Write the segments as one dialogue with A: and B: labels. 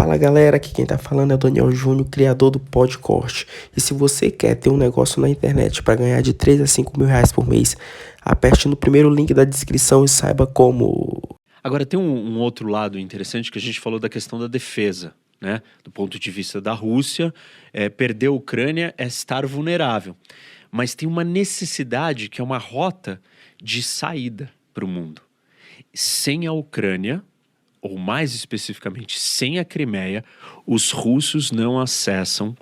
A: Fala galera, aqui quem tá falando é o Daniel Júnior, criador do Podcorte. E se você quer ter um negócio na internet para ganhar de 3 a 5 mil reais por mês, aperte no primeiro link da descrição e saiba como.
B: Agora tem um outro lado interessante que a gente falou da questão da defesa, né? Do ponto de vista da Rússia, perder a Ucrânia é estar vulnerável. Mas tem uma necessidade que é uma rota de saída para o mundo. Sem a Ucrânia, ou mais especificamente sem a Crimeia, os russos não acessam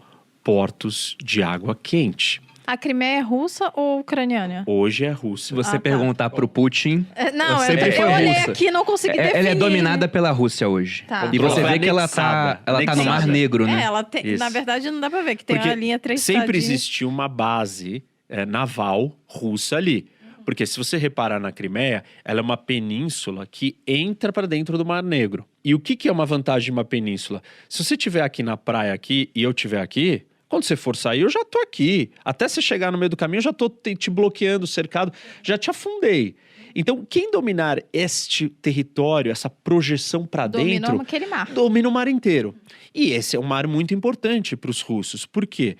B: portos de água quente.
C: A Crimeia é russa ou ucraniana?
B: Hoje é russa.
D: Se você perguntar pro Putin,
C: Não,
D: sempre foi
C: eu olhei
D: russa.
C: aqui e não consegui definir.
D: Ela é dominada pela Rússia hoje.
C: Tá.
D: E você
B: Ela
D: vê
B: foi
D: que ela
B: anexada.
D: tá no Mar
B: Anexada.
D: Negro, né?
C: Ela tem,
B: Isso.
C: na verdade não dá pra ver que tem
B: Porque
C: a linha 3
B: sempre existiu uma base naval russa ali. Porque se você reparar na Crimeia, ela é uma península que entra para dentro do Mar Negro. E o que é uma vantagem de uma península? Se você estiver aqui na praia aqui e eu estiver aqui, quando você for sair, eu já tô aqui. Até você chegar no meio do caminho, eu já tô te bloqueando, cercado, já te afundei. Então, quem dominar este território, essa projeção para dentro,
C: Dominou aquele mar.
B: domina o mar inteiro. E esse é um mar muito importante para os russos. Por quê?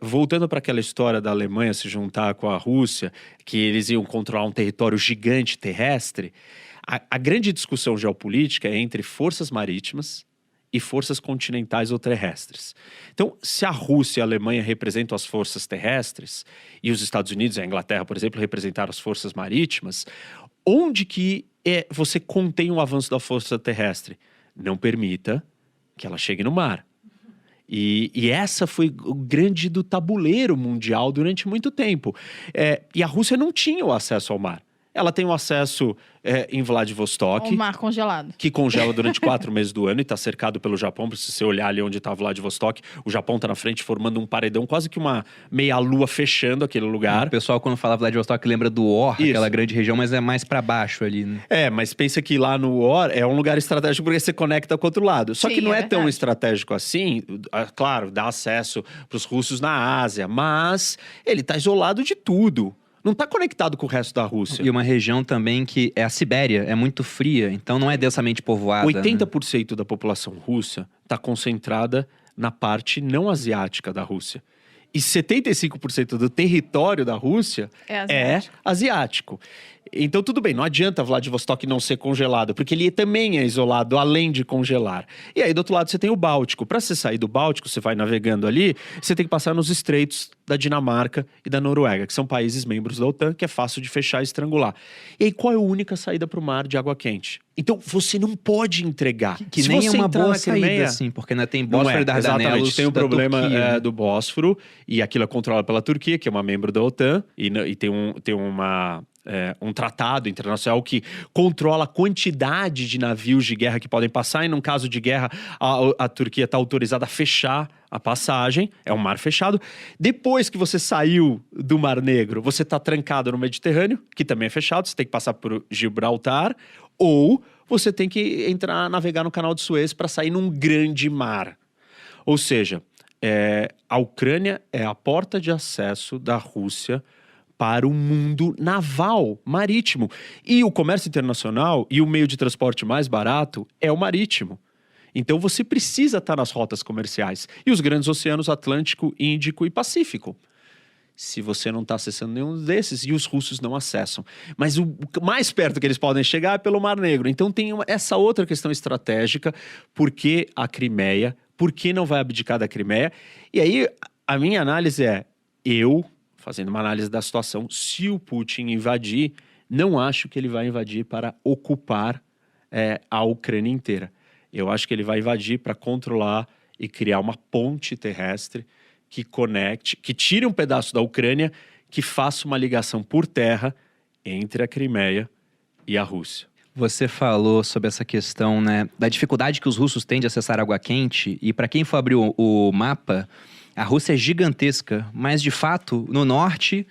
B: Voltando para aquela história da Alemanha se juntar com a Rússia, que eles iam controlar um território gigante terrestre, a grande discussão geopolítica é entre forças marítimas e forças continentais ou terrestres. Então, se a Rússia e a Alemanha representam as forças terrestres, e os Estados Unidos e a Inglaterra, por exemplo, representaram as forças marítimas, onde que você contém o avanço da força terrestre? Não permita que ela chegue no mar. E essa foi o grande do tabuleiro mundial durante muito tempo. E a Rússia não tinha o acesso ao mar. Ela tem o acesso em Vladivostok.
C: O mar congelado.
B: Que congela durante 4 meses do ano e está cercado pelo Japão. Se você olhar ali onde está Vladivostok, o Japão está na frente formando um paredão, quase que uma meia-lua fechando aquele lugar.
D: O pessoal, quando fala Vladivostok, lembra do Or,
B: Isso.
D: aquela grande região, mas é mais pra baixo ali, né?
B: Mas pensa que lá no Or é um lugar estratégico porque você conecta com o outro lado. Só
C: Sim,
B: que não é tão
C: verdade.
B: estratégico assim. Claro, dá acesso para os russos na Ásia, mas ele está isolado de tudo. Não está conectado com o resto da Rússia.
D: E uma região também que é a Sibéria, é muito fria, então não é densamente povoada.
B: 80% da população russa está concentrada na parte não asiática da Rússia. E 75% do território da Rússia é asiático. Então, tudo bem, não adianta Vladivostok não ser congelado, porque ele também é isolado, além de congelar. E aí, do outro lado, você tem o Báltico. Para você sair do Báltico, você vai navegando ali, você tem que passar nos estreitos da Dinamarca e da Noruega, que são países membros da OTAN, que é fácil de fechar e estrangular. E aí, qual é a única saída para o mar de água quente? Então, você não pode entregar.
D: Que
B: Se
D: nem
B: você
D: é uma
B: entrar
D: boa
B: na Crimeia,
D: saída, assim, porque ainda tem
B: não
D: Bósforo e Dardanelos
B: exatamente, tem o
D: da
B: problema
D: Turquia, né?
B: do Bósforo, e aquilo é controlado pela Turquia, que é uma membro da OTAN, e tem um tratado internacional que controla a quantidade de navios de guerra que podem passar, e num caso de guerra, a Turquia está autorizada a fechar a passagem, é um mar fechado. Depois que você saiu do Mar Negro, você está trancado no Mediterrâneo, que também é fechado, você tem que passar por Gibraltar, ou você tem que navegar no Canal de Suez para sair num grande mar. Ou seja, a Ucrânia é a porta de acesso da Rússia para o mundo naval, marítimo. E o comércio internacional e o meio de transporte mais barato é o marítimo. Então você precisa estar nas rotas comerciais. E os grandes oceanos Atlântico, Índico e Pacífico. Se você não está acessando nenhum desses, e os russos não acessam. Mas o mais perto que eles podem chegar é pelo Mar Negro. Então tem essa outra questão estratégica. Por que a Crimeia? Por que não vai abdicar da Crimeia? E aí, a minha análise fazendo uma análise da situação, se o Putin invadir, não acho que ele vai invadir para ocupar a Ucrânia inteira. Eu acho que ele vai invadir para controlar e criar uma ponte terrestre que conecte, que tire um pedaço da Ucrânia, que faça uma ligação por terra entre a Crimeia e a Rússia.
D: Você falou sobre essa questão, né, da dificuldade que os russos têm de acessar água quente, e para quem for abrir o mapa, a Rússia é gigantesca, mas de fato, no norte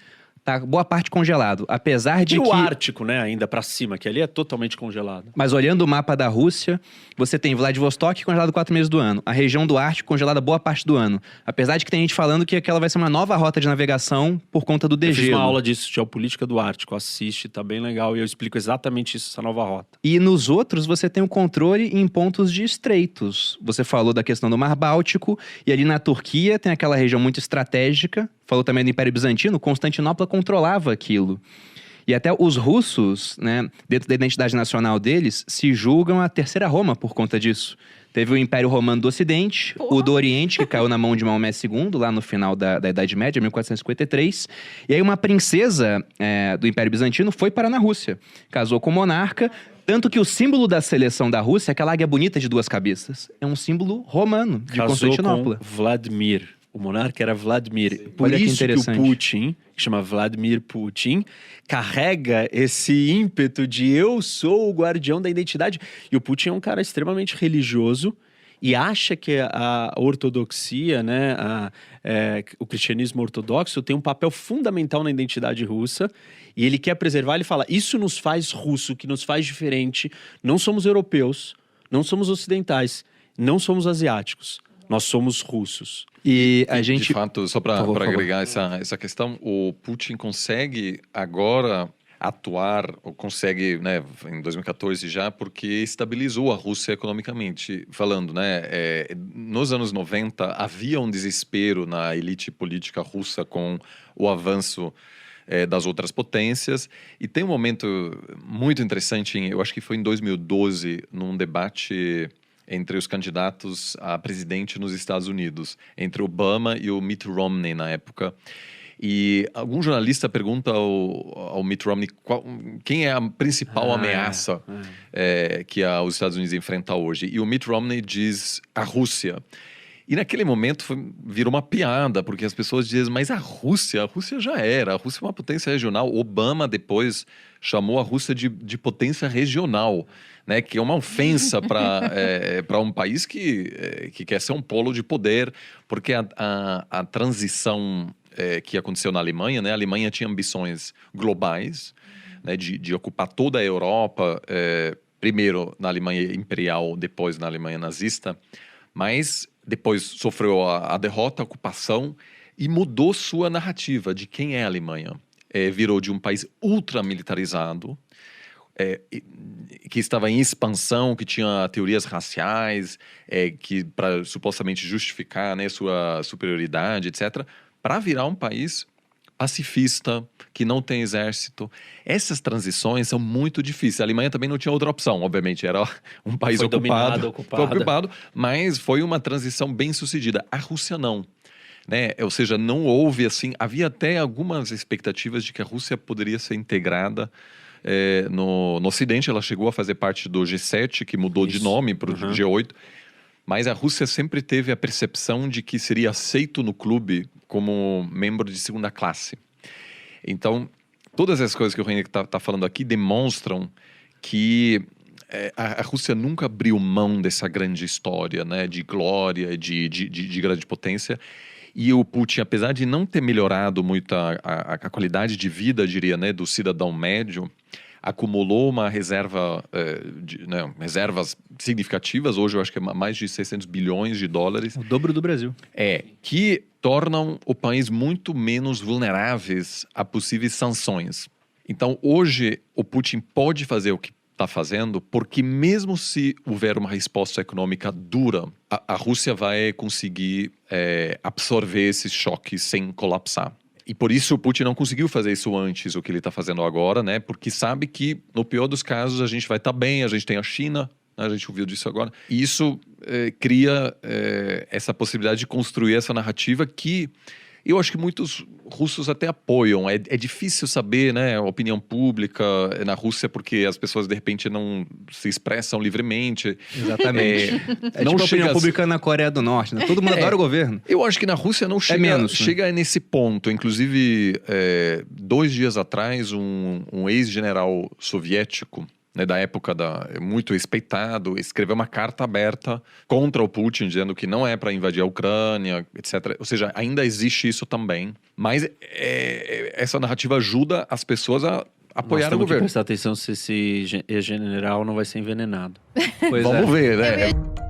D: tá boa parte congelado. Apesar de
B: E o
D: que...
B: Ártico, né, ainda pra cima, que ali é totalmente congelado.
D: Mas olhando o mapa da Rússia, você tem Vladivostok congelado 4 meses do ano. A região do Ártico congelada boa parte do ano. Apesar de que tem gente falando que aquela vai ser uma nova rota de navegação por conta do
B: Eu fiz
D: degelo.
B: uma aula disso, Geopolítica do Ártico. Assiste, tá bem legal. E eu explico exatamente isso, essa nova rota.
D: E nos outros, você tem o controle em pontos de estreitos. Você falou da questão do Mar Báltico, e ali na Turquia tem aquela região muito estratégica. Falou também do Império Bizantino, Constantinopla controlava aquilo. E até os russos, né, dentro da identidade nacional deles, se julgam a Terceira Roma por conta disso. Teve o Império Romano do Ocidente, o do Oriente, que caiu na mão de Maomé II, lá no final da Idade Média, 1453. E aí uma princesa do Império Bizantino foi parar na Rússia. Casou com o monarca, tanto que o símbolo da seleção da Rússia, aquela águia bonita de 2 cabeças, é um símbolo romano, de
B: Casou
D: Constantinopla.
B: com Vladimir. O monarca era Vladimir. Por
D: Olha que
B: isso que o
D: interessante.
B: Putin, que chama Vladimir Putin, carrega esse ímpeto de eu sou o guardião da identidade. E o Putin é um cara extremamente religioso e acha que a ortodoxia, né, o cristianismo ortodoxo tem um papel fundamental na identidade russa. E ele quer preservar, ele fala, isso nos faz russo, que nos faz diferente. Não somos europeus, não somos ocidentais, não somos asiáticos. Nós somos russos.
D: E a gente...
E: De fato, só para
D: Por favor.
E: agregar essa questão, o Putin consegue agora atuar, ou consegue, né, em 2014 já, porque estabilizou a Rússia economicamente falando, né? Nos anos 90 havia um desespero na elite política russa com o avanço das outras potências, e tem um momento muito interessante, eu acho que foi em 2012, num debate entre os candidatos a presidente nos Estados Unidos, entre Obama e o Mitt Romney na época. E algum jornalista pergunta ao Mitt Romney quem é a principal ameaça que os Estados Unidos enfrentam hoje. E o Mitt Romney diz a Rússia. E naquele momento virou uma piada, porque as pessoas dizem, mas a Rússia já era, a Rússia é uma potência regional. Obama depois chamou a Rússia de potência regional, né, que é uma ofensa para um país que quer ser um polo de poder, porque a transição que aconteceu na Alemanha, né, a Alemanha tinha ambições globais, né, de ocupar toda a Europa, primeiro na Alemanha imperial, depois na Alemanha nazista, mas depois sofreu a derrota, a ocupação, e mudou sua narrativa de quem é a Alemanha. Virou de um país ultramilitarizado, que estava em expansão, que tinha teorias raciais, que para supostamente justificar, né, sua superioridade, etc., para virar um país pacifista, que não tem exército. Essas transições são muito difíceis. A Alemanha também não tinha outra opção, obviamente. Era um país ocupado. Foi ocupado, mas foi uma transição bem sucedida. A Rússia não. Né? Ou seja, não houve assim... Havia até algumas expectativas de que a Rússia poderia ser integrada no Ocidente. Ela chegou a fazer parte do G7, que mudou de nome para o G8. Mas a Rússia sempre teve a percepção de que seria aceito no clube como membro de segunda classe. Então, todas as coisas que o René está falando aqui demonstram que a Rússia nunca abriu mão dessa grande história, né, de glória, de grande potência. E o Putin, apesar de não ter melhorado muito a qualidade de vida, diria, né, do cidadão médio, acumulou uma reserva, reservas significativas. Hoje eu acho que é mais de 600 bilhões de dólares.
D: O dobro do Brasil.
E: Que tornam o país muito menos vulneráveis a possíveis sanções. Então, hoje, o Putin pode fazer o que está fazendo, porque mesmo se houver uma resposta econômica dura, a Rússia vai conseguir absorver esses choques sem colapsar. E por isso o Putin não conseguiu fazer isso antes, o que ele está fazendo agora, né? Porque sabe que, no pior dos casos, a gente vai estar bem, a gente tem a China, né? A gente ouviu disso agora. E isso cria essa possibilidade de construir essa narrativa que eu acho que muitos russos até apoiam. É difícil saber, né, a opinião pública na Rússia, porque as pessoas, de repente, não se expressam livremente.
D: Exatamente.
E: Não
D: tipo a
E: chega
D: opinião pública na Coreia do Norte, né? Todo mundo adora o governo.
E: Eu acho que na Rússia não chega,
D: menos, né?
E: chega nesse ponto. Inclusive, 2 dias atrás, um ex-general soviético, né, da época muito respeitado, escreveu uma carta aberta contra o Putin, dizendo que não é para invadir a Ucrânia, etc. Ou seja, ainda existe isso também. Mas essa narrativa ajuda as pessoas a apoiar o
B: Nós temos que
E: governo.
B: prestar atenção se esse general não vai ser envenenado.
D: Pois
E: Vamos ver, né?
C: Eu ia